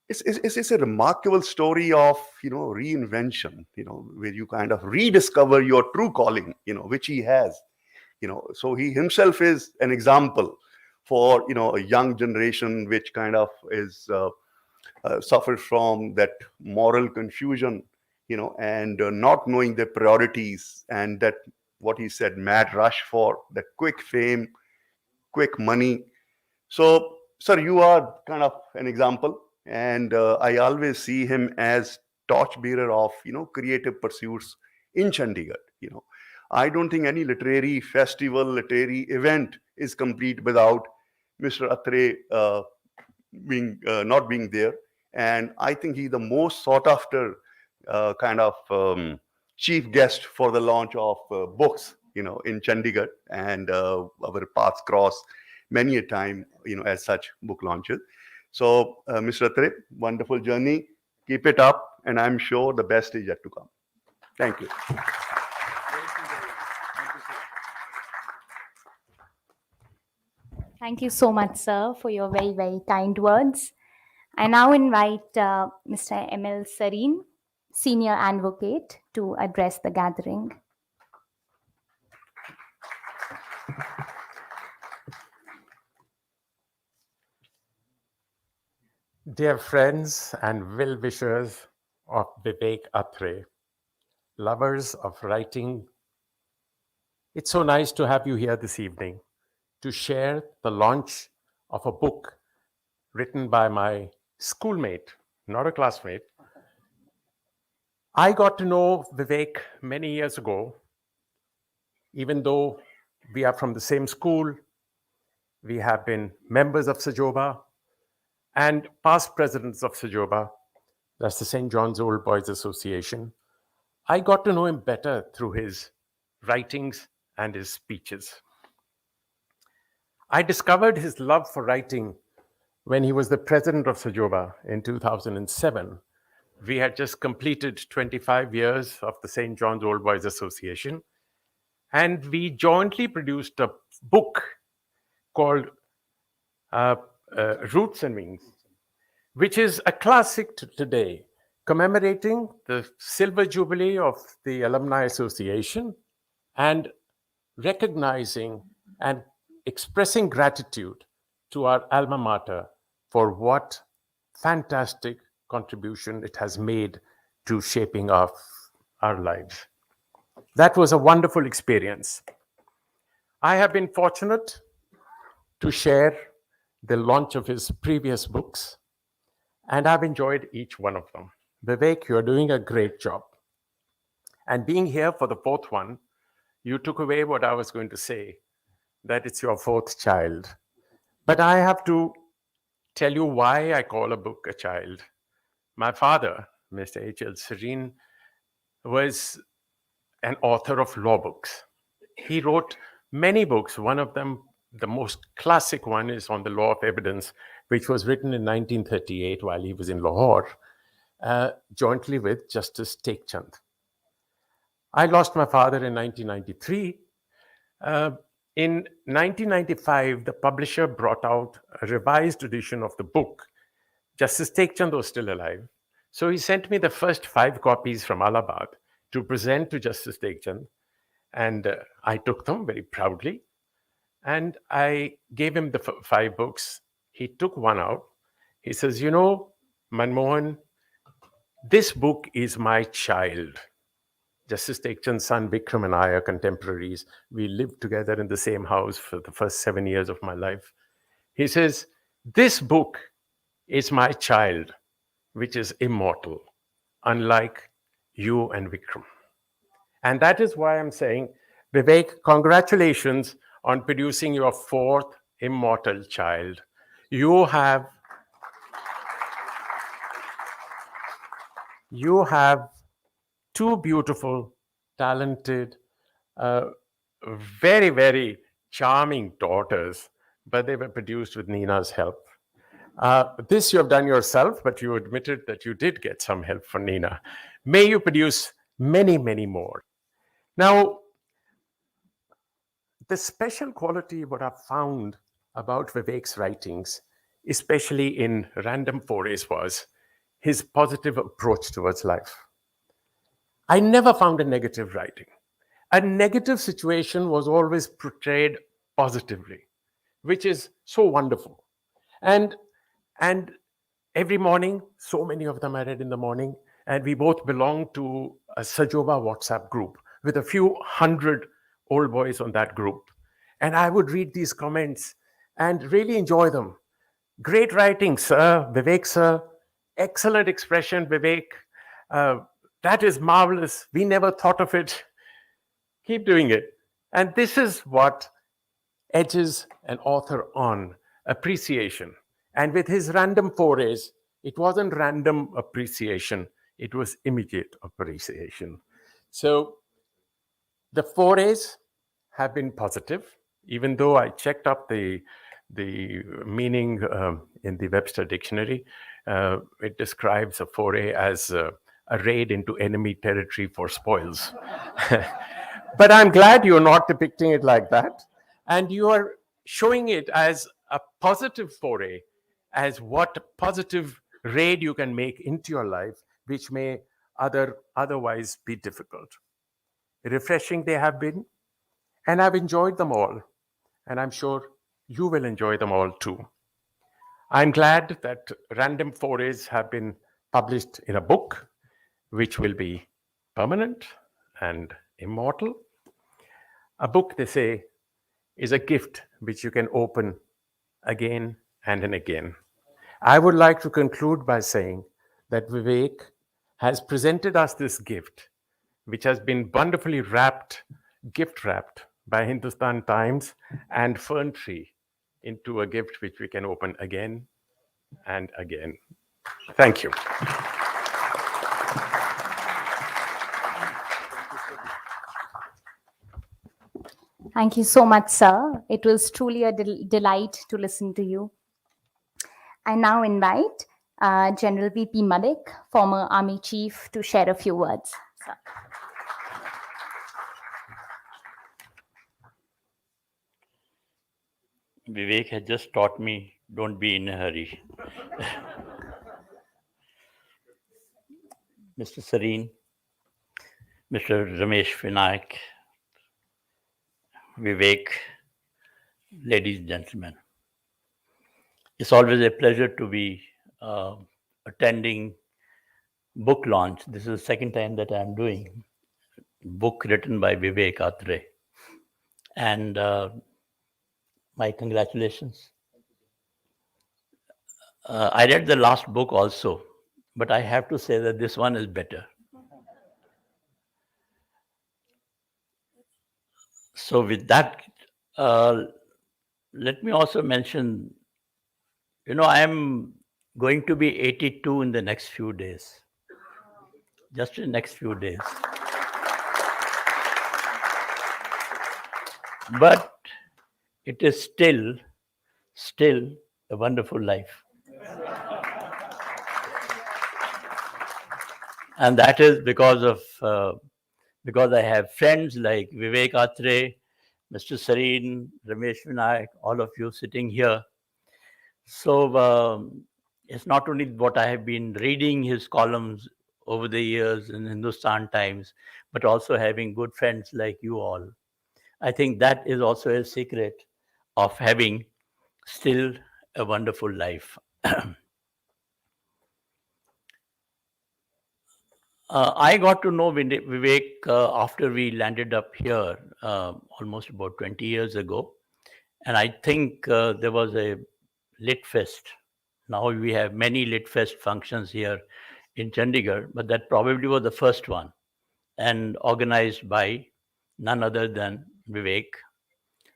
It's a remarkable story of, reinvention, where you kind of rediscover your true calling, which he has. So he himself is an example for, a young generation which kind of is suffers from that moral confusion, and not knowing their priorities, and that what he said, mad rush for that quick fame, quick money. So, sir, you are kind of an example, and I always see him as torchbearer of, creative pursuits in Chandigarh. I don't think any literary festival, literary event is complete without Mr. Atray being not being there. And I think he's the most sought after kind of chief guest for the launch of books, in Chandigarh, and our paths cross many a time, as such book launches. So, Mr. Atray, wonderful journey. Keep it up, and I'm sure the best is yet to come. Thank you. Thank you so much, sir, for your very, very kind words. I now invite Mr. M.L. Sareen, Senior Advocate, to address the gathering. Dear friends and well-wishers of Vivek Atray, lovers of writing, it's so nice to have you here this evening to share the launch of a book written by my schoolmate, not a classmate. I got to know Vivek many years ago Even though we are from the same school, we have been members of Sajoba and past presidents of Sajoba, that's the St. John's Old Boys Association. I got to know him better through his writings and his speeches. I discovered his love for writing when he was the president of Sajoba in 2007. We had just completed 25 years of the St. John's Old Boys Association, and we jointly produced a book called Roots and Wings, which is a classic today, commemorating the silver jubilee of the Alumni Association and recognizing and expressing gratitude to our alma mater for what fantastic contribution it has made to shaping our lives. That was a wonderful experience. I have been fortunate to share the launch of his previous books, and I've enjoyed each one of them. Vivek, you're doing a great job. And being here for the fourth one, you took away what I was going to say, that it's your fourth child. But I have to tell you why I call a book a child. My father, Mr. H.L. Serene, was an author of law books. He wrote many books. One of them, the most classic one, is on the law of evidence, which was written in 1938 while he was in Lahore, jointly with Justice Tekchand. I lost my father in 1993. In 1995, the publisher brought out a revised edition of the book. Justice Tekchand was still alive. So he sent me the first 5 copies from Allahabad to present to Justice Tekchand. And I took them very proudly. And I gave him the 5 books. He took one out. He says, you know, Manmohan, this book is my child. Justice Tekchand's son Vikram and I are contemporaries. We lived together in the same house for the first 7 years of my life. He says, this book is my child, which is immortal, unlike you and Vikram. And that is why I'm saying, Vivek, congratulations on producing your 4th immortal child. You have two beautiful, talented, very, very charming daughters, but they were produced with Nina's help. This you have done yourself, but you admitted that you did get some help from Nina. May you produce many, many more. Now, the special quality what I've found about Vivek's writings, especially in Random Forays, was his positive approach towards life. I never found a negative writing. A negative situation was always portrayed positively, which is so wonderful. And every morning, so many of them I read in the morning, and we both belong to a Sajoba WhatsApp group with a few hundred old boys on that group. And I would read these comments and really enjoy them. Great writing, sir, Vivek, sir. Excellent expression, Vivek. That is marvelous. We never thought of it. Keep doing it. And this is what edges an author on, appreciation. And with his Random Forays, it wasn't random appreciation, it was immediate appreciation. So the forays have been positive, even though I checked up the meaning in the Webster Dictionary. It describes a foray as a raid into enemy territory for spoils. But I'm glad you're not depicting it like that. And you are showing it as a positive foray, as what positive raid you can make into your life, which may otherwise be difficult. Refreshing they have been, and I've enjoyed them all. And I'm sure you will enjoy them all too. I'm glad that Random Forays have been published in a book, which will be permanent and immortal. A book, they say, is a gift which you can open again and again. I would like to conclude by saying that Vivek has presented us this gift, which has been wonderfully wrapped gift wrapped by Hindustan Times and fern tree into a gift which we can open again and again. Thank you. Thank you so much, sir. It was truly a delight to listen to you. I now invite General V.P. Malik, former Army Chief, to share a few words. Sir. Vivek has just taught me, don't be in a hurry. Mr. Sareen, Mr. Ramesh Vinayak, Vivek, ladies and gentlemen. It's always a pleasure to be attending book launch. This is the second time that I'm doing book written by Vivek Atray. And my congratulations. I read the last book also, but I have to say that this one is better. So with that, let me also mention, I am going to be 82 in the next few days. Just in the next few days. But it is still a wonderful life. And that is because I have friends like Vivek Atray, Mr. Sareen, Ramesh Vinayak, all of you sitting here. So it's not only what I have been reading his columns over the years in Hindustan Times, but also having good friends like you all. I think that is also a secret of having still a wonderful life. I got to know Vivek after we landed up here almost about 20 years ago. And I think there was a Lit Fest. Now we have many Lit Fest functions here in Chandigarh, but that probably was the first one and organized by none other than Vivek.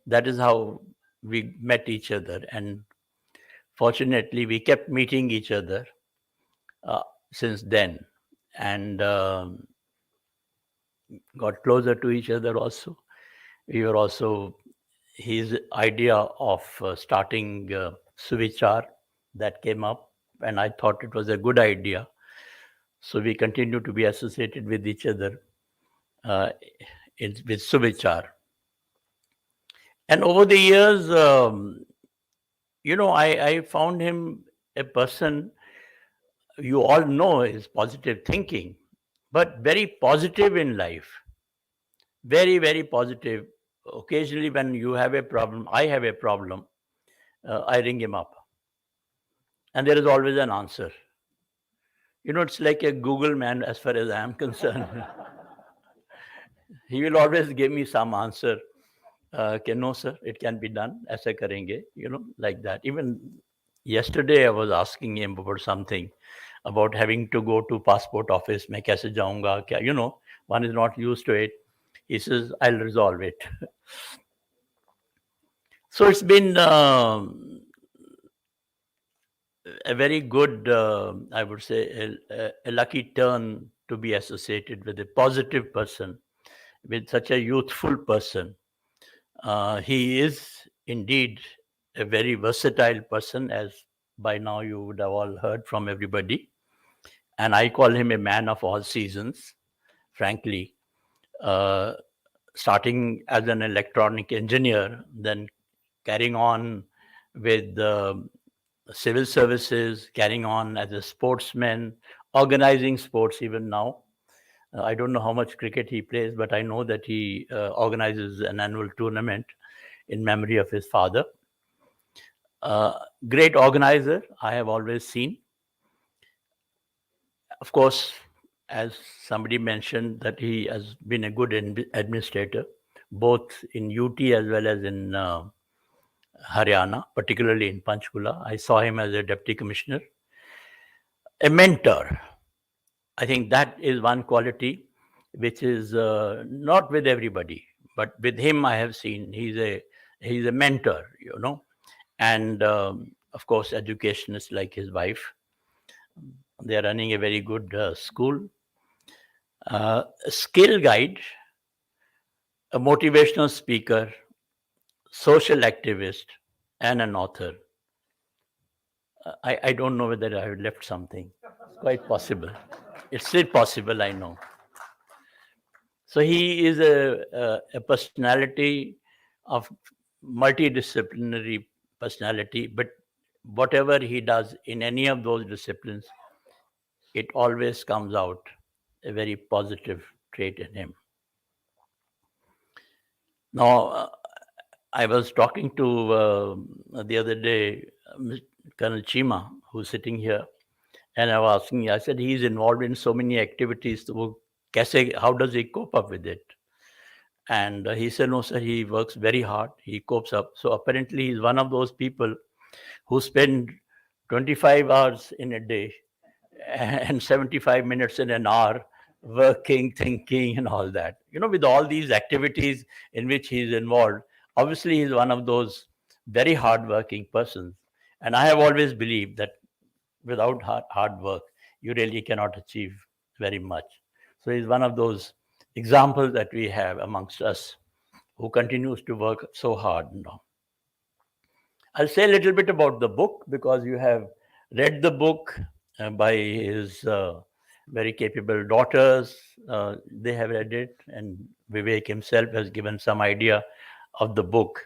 That is how we met each other. And fortunately, we kept meeting each other since then. And got closer to each other also. We were also, his idea of starting Suvichar that came up, and I thought it was a good idea. So we continue to be associated with each other with Suvichar. And over the years, I found him a person, you all know his positive thinking, but very positive in life. Very, very positive. Occasionally when you have a problem, I have a problem, I ring him up. And there is always an answer. It's like a Google man as far as I am concerned. He will always give me some answer. No, sir, it can be done. Aisa karenge, like that. Even yesterday, I was asking him about something, about having to go to passport office. Main kaise jaunga? One is not used to it. He says, I'll resolve it. So it's been a very good, I would say, a lucky turn to be associated with a positive person, with such a youthful person. He is indeed a very versatile person, as by now you would have all heard from everybody. And I call him a man of all seasons, frankly. Starting as an electronic engineer, then carrying on with civil services, carrying on as a sportsman, organizing sports even now. I don't know how much cricket he plays, but I know that he organizes an annual tournament in memory of his father. Great organizer, I have always seen. Of course, as somebody mentioned, that he has been a good administrator, both in UT as well as in Haryana, particularly in Panchkula. I saw him as a deputy commissioner. A mentor. I think that is one quality which is not with everybody, but with him I have seen he's a mentor, and of course educationist like his wife. They are running a very good school. A skill guide, a motivational speaker, social activist, and an author. I don't know whether I have left something. It's quite possible. It's still possible, I know. So he is a personality of multidisciplinary personality, but whatever he does in any of those disciplines, it always comes out a very positive trait in him. Now, I was talking to the other day Colonel Chima, who's sitting here, and I was asking, I said, he's involved in so many activities. So how does he cope up with it? And he said, no, sir, he works very hard. He copes up. So apparently he's one of those people who spend 25 hours in a day and 75 minutes in an hour working, thinking, and all that. With all these activities in which he's involved, obviously he's one of those very hardworking persons. And I have always believed that without hard work, you really cannot achieve very much. So he's one of those examples that we have amongst us who continues to work so hard now. I'll say a little bit about the book because you have read the book by his very capable daughters. They have read it, and Vivek himself has given some idea of the book.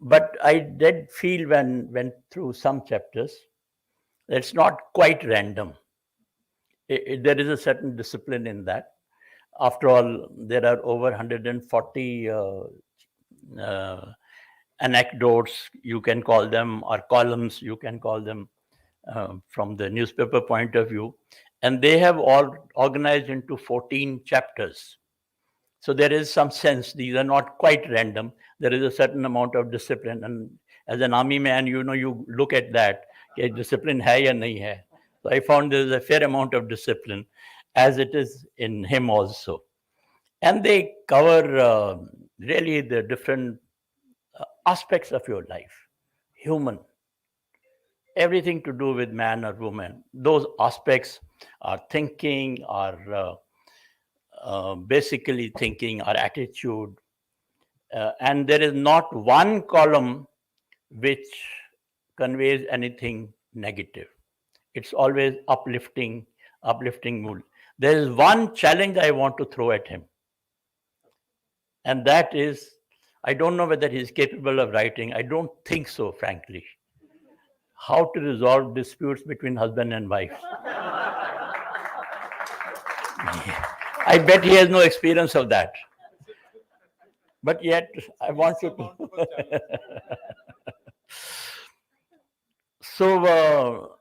But I did feel when went through some chapters, it's not quite random. There is a certain discipline in that. After all, there are over 140 anecdotes, you can call them, or columns, you can call them, from the newspaper point of view. And they have all organized into 14 chapters. So there is some sense, these are not quite random. There is a certain amount of discipline. And as an army man, you look at that, discipline hai ya nahi hai. So I found there is a fair amount of discipline as it is in him also. And they cover really the different aspects of your life, human, everything to do with man or woman. Those aspects are thinking, are basically thinking, our attitude. And there is not one column which conveys anything negative. It's always uplifting mood. There is one challenge I want to throw at him. And that is, I don't know whether he's capable of writing. I don't think so, frankly. How to resolve disputes between husband and wife. I bet he has no experience of that. But yet, I want you to. So,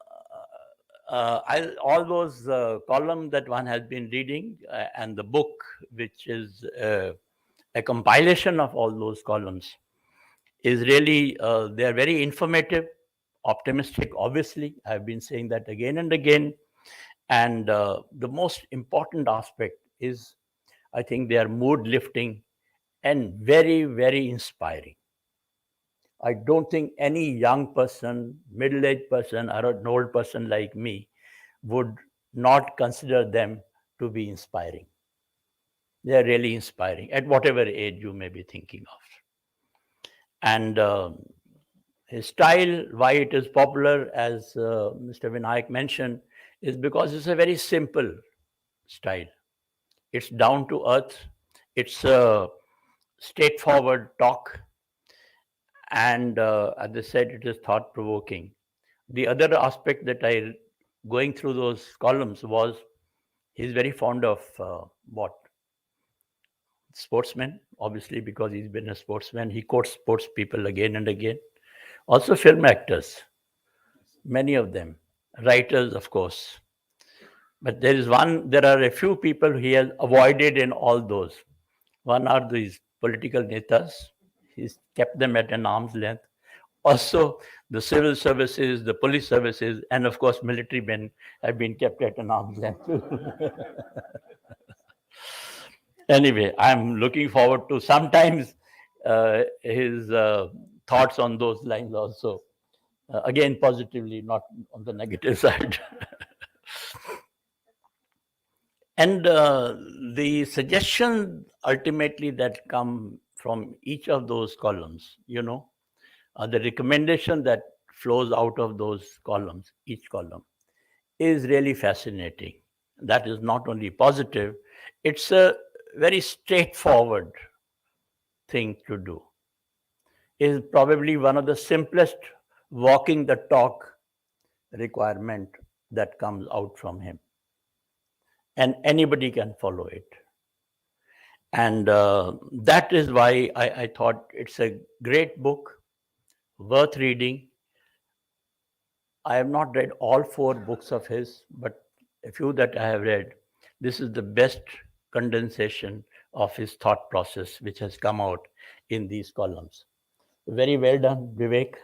all those columns that one has been reading and the book, which is a compilation of all those columns, is really, they're very informative, optimistic, obviously. I've been saying that again and again. And the most important aspect is, I think they are mood lifting and very, very inspiring. I don't think any young person, middle-aged person, or an old person like me would not consider them to be inspiring. They are really inspiring at whatever age you may be thinking of. And his style, why it is popular, as Mr. Vinayak mentioned, is because it's a very simple style. It's down to earth. It's a straightforward talk. And as I said, it is thought-provoking. The other aspect that going through those columns was he's very fond of sportsmen, obviously, because he's been a sportsman. He quotes sports people again and again. Also film actors, many of them. Writers, of course. But there are a few people he has avoided in all those. One are these political netas. He's kept them at an arm's length. Also, the civil services, the police services, and of course, military men have been kept at an arm's length. Anyway, I'm looking forward to sometimes his thoughts on those lines also. Again, positively, not on the negative side. And the suggestion ultimately that come from each of those columns, the recommendation that flows out of those columns, each column, is really fascinating. That is not only positive, it's a very straightforward thing to do. Is probably one of the simplest walking the talk requirement that comes out from him. And anybody can follow it. And that is why I thought it's a great book, worth reading. I have not read all 4 books of his, but a few that I have read, this is the best condensation of his thought process, which has come out in these columns. Very well done, Vivek.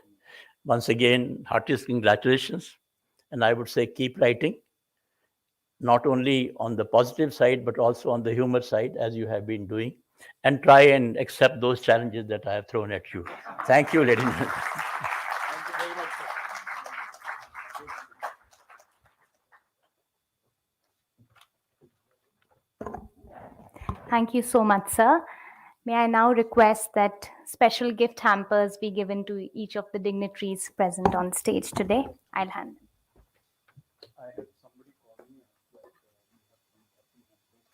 Once again, heartiest congratulations. And I would say keep writing, not only on the positive side, but also on the humor side, as you have been doing, and try and accept those challenges that I have thrown at you. Thank you, ladies and gentlemen. Thank you so much, sir. May I now request that special gift hampers be given to each of the dignitaries present on stage today? I'll hand them. I had somebody call me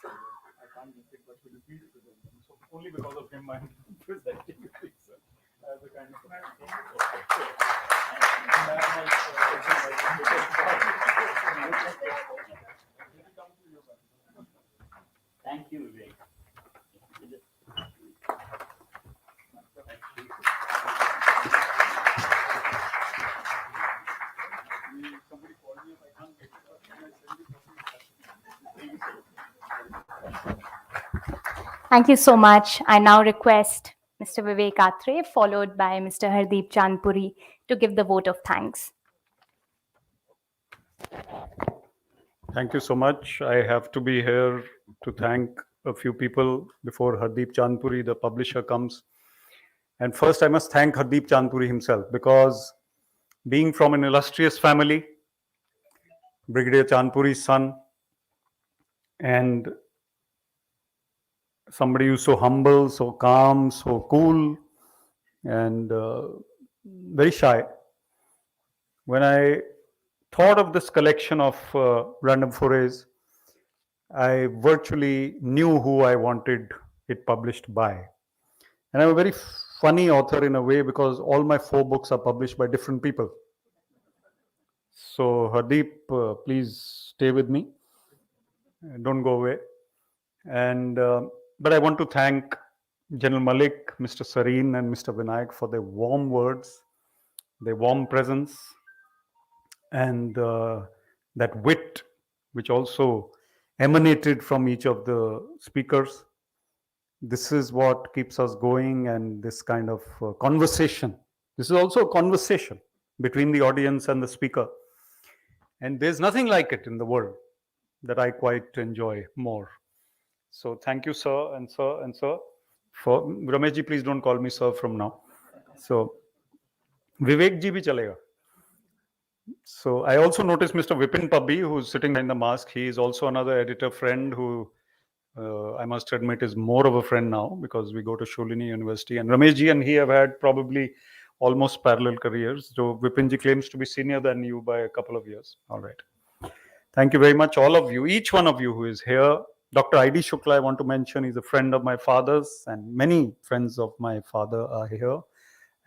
I can't make it, but will you please present them? So only because of him, I'm presenting it as a kind of Thank you, Vivek. somebody called me if I can't make it, but when I send it, Thank you so much. I now request Mr. Vivek Atray, followed by Mr. Hardeep Chandpuri, to give the vote of thanks. Thank you so much. I have to be here to thank a few people before Hardeep Chandpuri, the publisher, comes. And first, I must thank Hardeep Chandpuri himself, because being from an illustrious family, Brigadier Chandpuri's son, and somebody who's so humble, so calm, so cool, and very shy. When I thought of this collection of random forays, I virtually knew who I wanted it published by. And I'm a very funny author in a way, because all my 4 books are published by different people. So Hardeep, please stay with me. Don't go away. And but I want to thank General Malik, Mr. Sareen, and Mr. Vinayak for their warm words, their warm presence, and that wit which also emanated from each of the speakers. This is what keeps us going, and this kind of conversation. This is also a conversation between the audience and the speaker. And there's nothing like it in the world that I quite enjoy more. So thank you, sir, and sir, and sir. For Ramesh ji, please don't call me sir from now. So Vivek ji bhi chalega. So I also noticed Mr. Vipin Pabbi, who's sitting behind the mask. He is also another editor friend who I must admit is more of a friend now, because we go to Sholini University. And Ramesh ji and he have had probably almost parallel careers. So Vipin ji claims to be senior than you by a couple of years. All right. Thank you very much, all of you, each one of you who is here. Dr. I.D. Shukla, I want to mention, is a friend of my father's, and many friends of my father are here,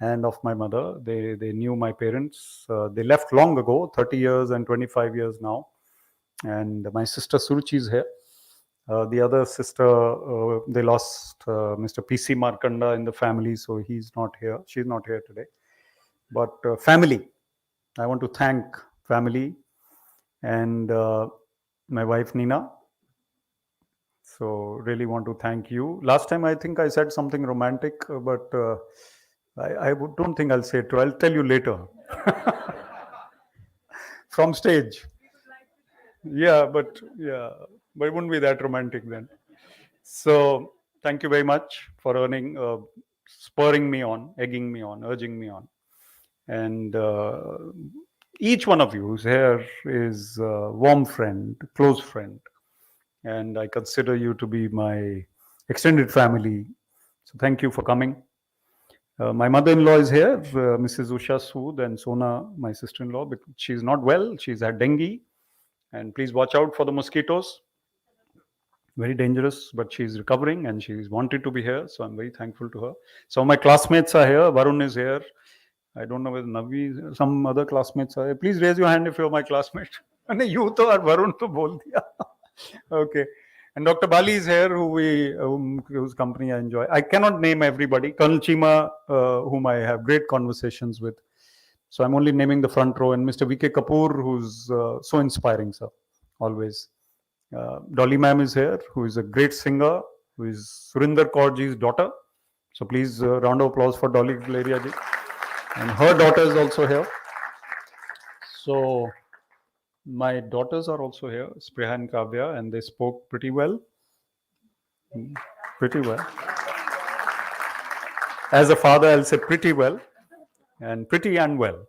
and of my mother. They knew my parents. They left long ago, 30 years and 25 years now. And my sister Suruchi is here. The other sister, they lost Mr. P.C. Markanda in the family, so he's not here. She's not here today. But family, I want to thank family and my wife Nina. So really want to thank you. Last time I think I said something romantic, but I don't think I'll say it. I'll tell you later. From stage. Yeah, but it wouldn't be that romantic then. So thank you very much for spurring me on, egging me on, urging me on. And each one of you who's here is a warm friend, close friend. And I consider you to be my extended family. So thank you for coming. My mother-in-law is here, Mrs. Usha Sood, and Sona, my sister-in-law, because she's not well. She's had dengue. And please watch out for the mosquitoes. Very dangerous, but she's recovering and she's wanted to be here. So I'm very thankful to her. Some of my classmates are here. Varun is here. I don't know whether Navi, some other classmates are here. Please raise your hand if you're my classmate. And you to are Varun to bol diya. Okay. And Dr. Bali is here, whose company I enjoy. I cannot name everybody. Colonel Chima, whom I have great conversations with. So I'm only naming the front row. And Mr. VK Kapoor, who's so inspiring, sir, always. Dolly ma'am is here, who is a great singer, who is Surinder Kaurji's daughter. So please, round of applause for Dolly Galeria ji. And her daughter is also here. So my daughters are also here, Spriya and Kavya, and they spoke pretty well. Pretty well. As a father, I'll say pretty well, and pretty and well.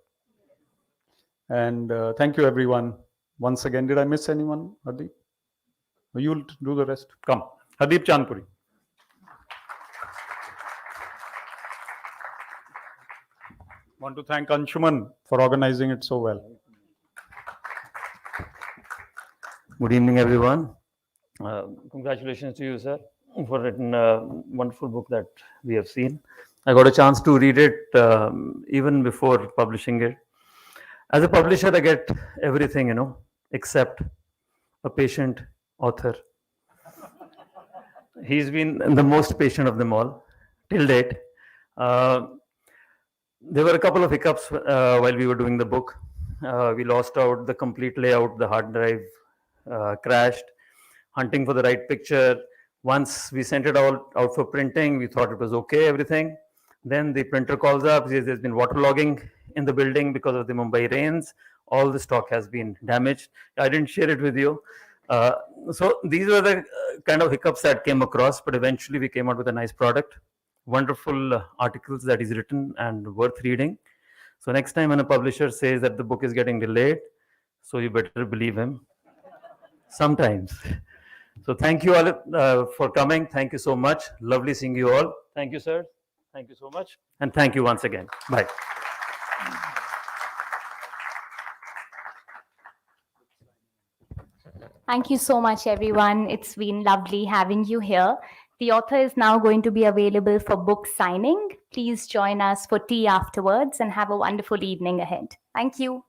And thank you, everyone. Once again, did I miss anyone, Hardeep? You'll do the rest. Come. Hardeep Chandpuri. Want to thank Anshuman for organizing it so well. Good evening, everyone. Congratulations to you, sir, for written a wonderful book that we have seen. I got a chance to read it even before publishing it. As a publisher, I get everything, except a patient author. He's been the most patient of them all till date. There were a couple of hiccups while we were doing the book. We lost out the complete layout, the hard drive crashed, hunting for the right picture. Once we sent it out for printing, we thought it was okay, everything. Then the printer calls up, says there's been waterlogging in the building because of the Mumbai rains. All the stock has been damaged. I didn't share it with you. So these were the kind of hiccups that came across, but eventually we came out with a nice product. Wonderful articles that he's written and worth reading. So next time when a publisher says that the book is getting delayed, so you better believe him. Sometimes. So thank you all for coming. Thank you so much. Lovely seeing you all. Thank you, sir. Thank you so much. And thank you once again. Bye. Thank you so much, everyone. It's been lovely having you here. The author is now going to be available for book signing. Please join us for tea afterwards and have a wonderful evening ahead. Thank you.